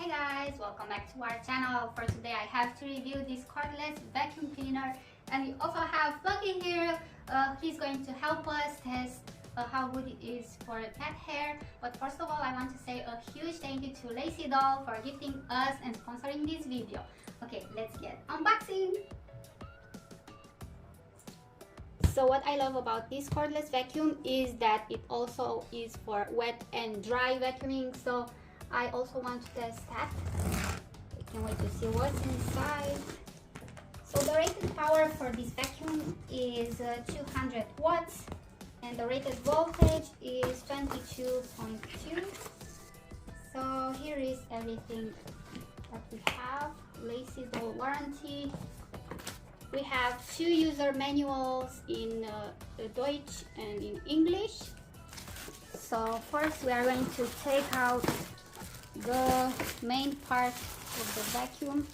Hey guys, welcome back to our channel. For today I have to review this cordless vacuum cleaner, and we also have Pluggy here. He's going to help us test how good it is for pet hair. But first of all, I want to say a huge thank you to Lacidoll for gifting us and sponsoring this video. Okay, let's get unboxing. So what I love about this cordless vacuum is that it also is for wet and dry vacuuming. So I also want to test that. I can't wait to see what's inside. So the rated power for this vacuum is 200 watts and the rated voltage is 22.2. So here is everything that we have. Lacidoll warranty. We have two user manuals in Deutsch and in English. So first we are going to take out the main part of the vacuum.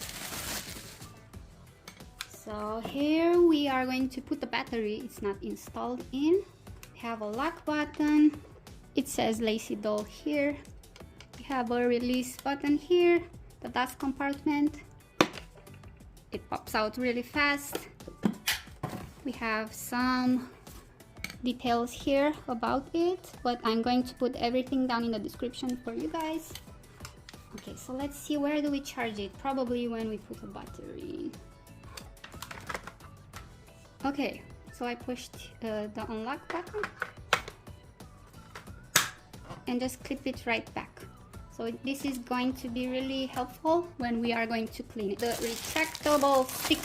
So here we are going to put the battery. It's not installed in. We have a lock button. It says Lacidoll here. We have a release button here, the dust compartment. It pops out really fast. We have some details here about it, but I'm going to put everything down in the description for you guys. Okay, so let's see, where do we charge it? Probably when we put a battery in. Okay, so I pushed the unlock button and just clip it right back. So this is going to be really helpful when we are going to clean it. The retractable stick,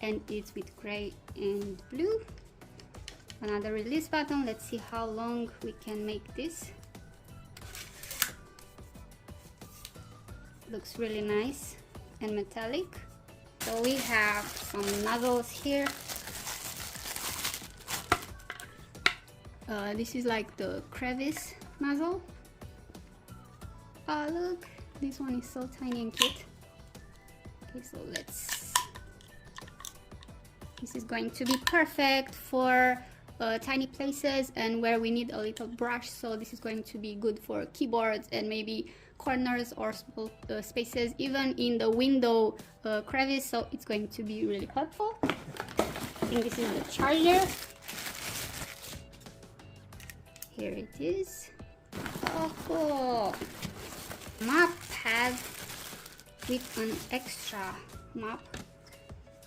and it's with gray and blue. Another release button. Let's see how long we can make this. Looks really nice and metallic. So we have some nozzles here. This is like the crevice nozzle. Oh look, this one is so tiny and cute. Okay, so this is going to be perfect for tiny places and where we need a little brush. So this is going to be good for keyboards and maybe corners or small spaces, even in the window crevice. So it's going to be really helpful. I think this is the charger. Here it is. Oh, cool. Mop pad with an extra mop.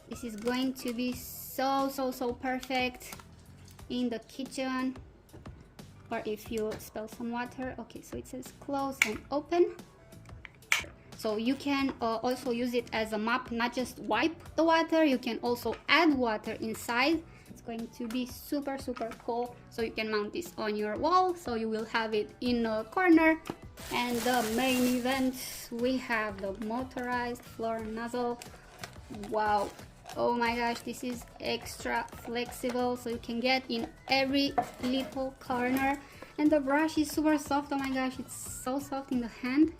This is going to be so perfect in the kitchen, or if you spill some water. Okay, so it says close and open. So you can also use it as a mop, not just wipe the water. You can also add water inside. It's going to be super cool. So you can mount this on your wall, so you will have it in a corner. And the main event, we have the motorized floor nozzle. Wow, oh my gosh, this is extra flexible, so you can get in every little corner. And the brush is super soft. Oh my gosh, it's so soft in the hand.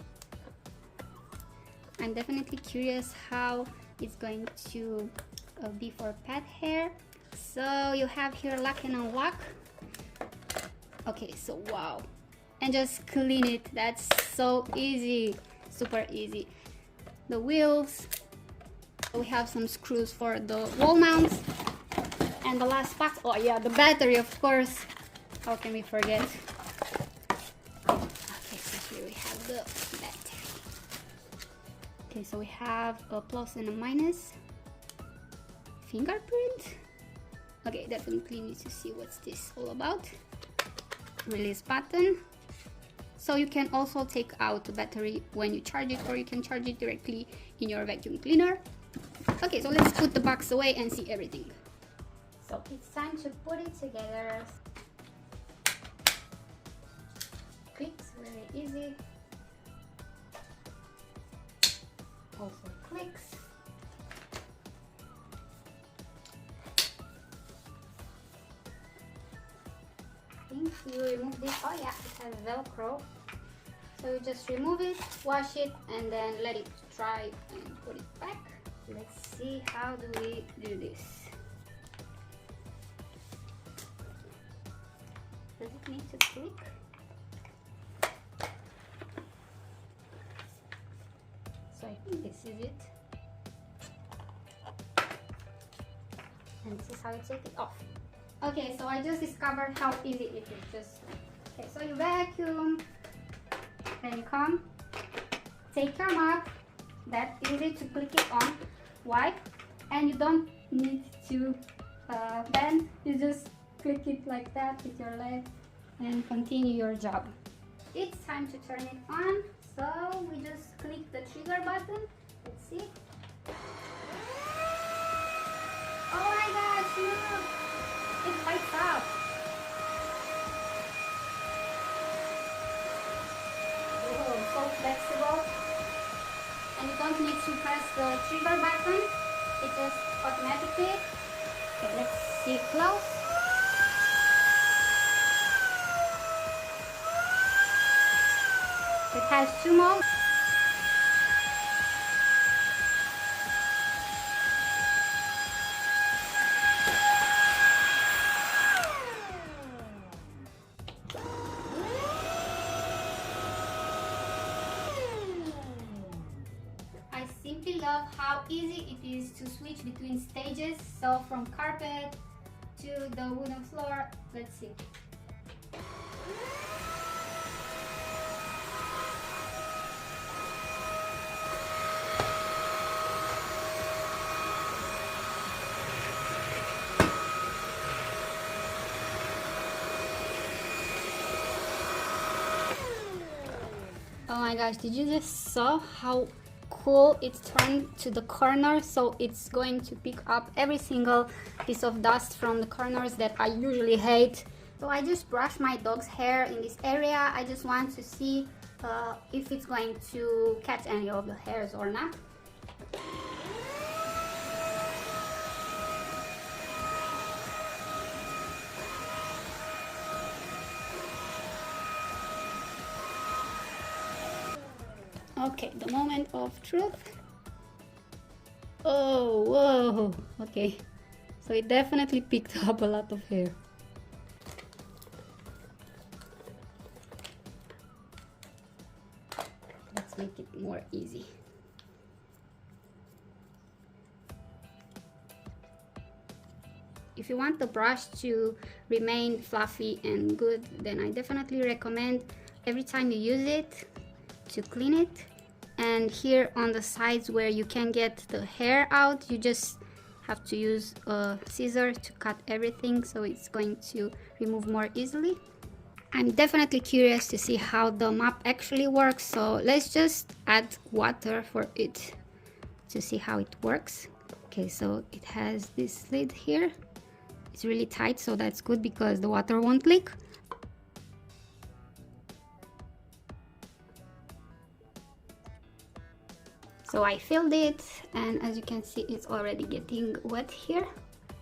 I'm definitely curious how it's going to be for pet hair. So you have here lock and unlock. Okay, so wow, and just clean it. That's so easy, super easy. The wheels, we have some screws for the wall mounts, and the last box, oh yeah, the battery, of course. How can we forget? Okay, so here we have the battery. Okay, so we have a plus and a minus. Fingerprint. Okay, definitely need to see what's this all about. Release button. So you can also take out the battery when you charge it, or you can charge it directly in your vacuum cleaner. Okay, so let's put the box away and see everything. So it's time to put it together. Clicks, very easy. Also clicks. I think you remove this. Oh yeah, it has Velcro. So you just remove it, wash it, and then let it dry and put it back. Let's see, how do we do this? Does it need to click? I think this is it. And this is how you take it off. Okay, so I just discovered how easy it is. Okay, so you vacuum, then you come, take your mop, that's easy to click it on, wipe, and you don't need to bend, you just click it like that with your leg and continue your job. It's time to turn it on, so we just click the trigger button. Let's see. Oh my gosh, look! It lights up. Oh, so flexible. And you don't need to press the trigger button. It just automatically. Okay, let's see close. It has 2 modes. I simply love how easy it is to switch between stages. So from carpet to the wooden floor. Let's see. Oh my gosh, did you just saw how cool it's turned to the corner? So it's going to pick up every single piece of dust from the corners that I usually hate. So I just brushed my dog's hair in this area. I just want to see if it's going to catch any of the hairs or not. Okay, the moment of truth. Oh, whoa. Okay, so it definitely picked up a lot of hair. Let's make it more easy. If you want the brush to remain fluffy and good, then I definitely recommend every time you use it to clean it, and here on the sides where you can get the hair out, you just have to use a scissor to cut everything, so it's going to remove more easily. I'm definitely curious to see how the mop actually works, so let's just add water for it to see how it works. Okay, so it has this lid here. It's really tight, so that's good because the water won't leak. So I filled it, and as you can see, it's already getting wet here.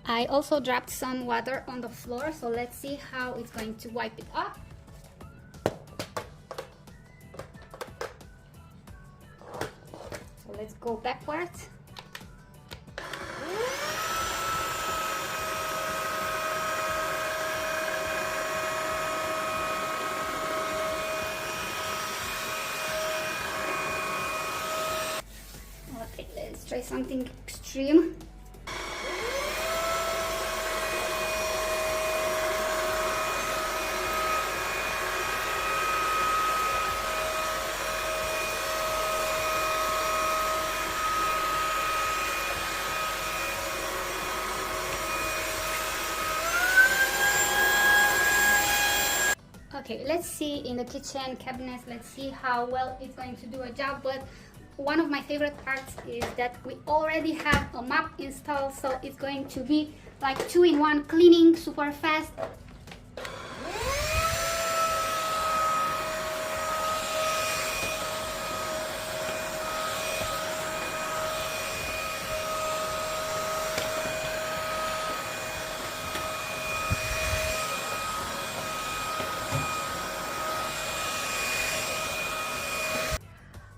I also dropped some water on the floor, so let's see how it's going to wipe it off. So let's go backwards. Okay, let's try something extreme. Okay, let's see in the kitchen cabinets, let's see how well it's going to do a job. But one of my favorite parts is that we already have a mop installed, so it's going to be like 2-in-1 cleaning, super fast.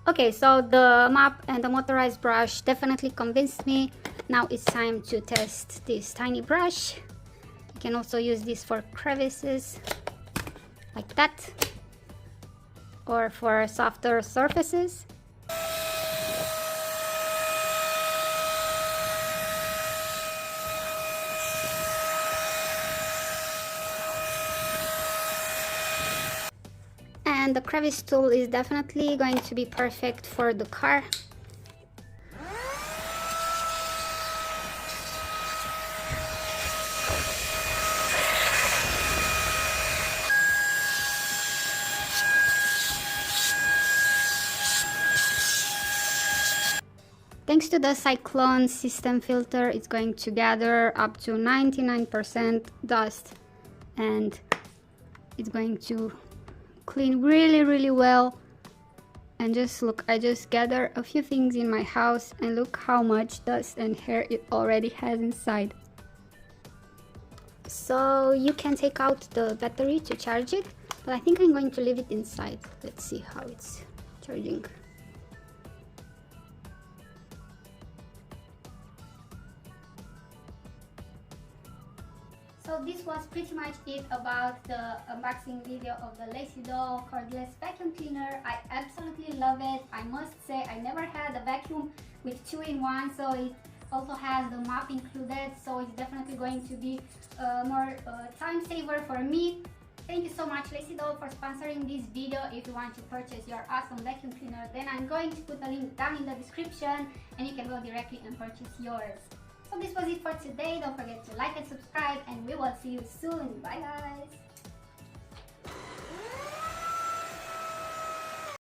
Okay, so the mop and the motorized brush definitely convinced me. Now it's time to test this tiny brush. You can also use this for crevices, like that, or for softer surfaces. and the crevice tool is definitely going to be perfect for the car. Thanks to the cyclone system filter, it's going to gather up to 99% dust, and it's going to clean really well. And just look, I just gathered a few things in my house and look how much dust and hair it already has inside. So you can take out the battery to charge it, but I think I'm going to leave it inside. Let's see how it's charging. So this was pretty much it about the unboxing video of the Lacidoll Cordless Vacuum Cleaner. I absolutely love it. I must say, I never had a vacuum with 2-in-1, so it also has the mop included, so it's definitely going to be more time saver for me. Thank you so much, Lacidoll, for sponsoring this video. If you want to purchase your awesome vacuum cleaner, then I'm going to put a link down in the description and you can go directly and purchase yours. So this was it for today. Don't forget to like and subscribe, and we will see you soon. Bye guys!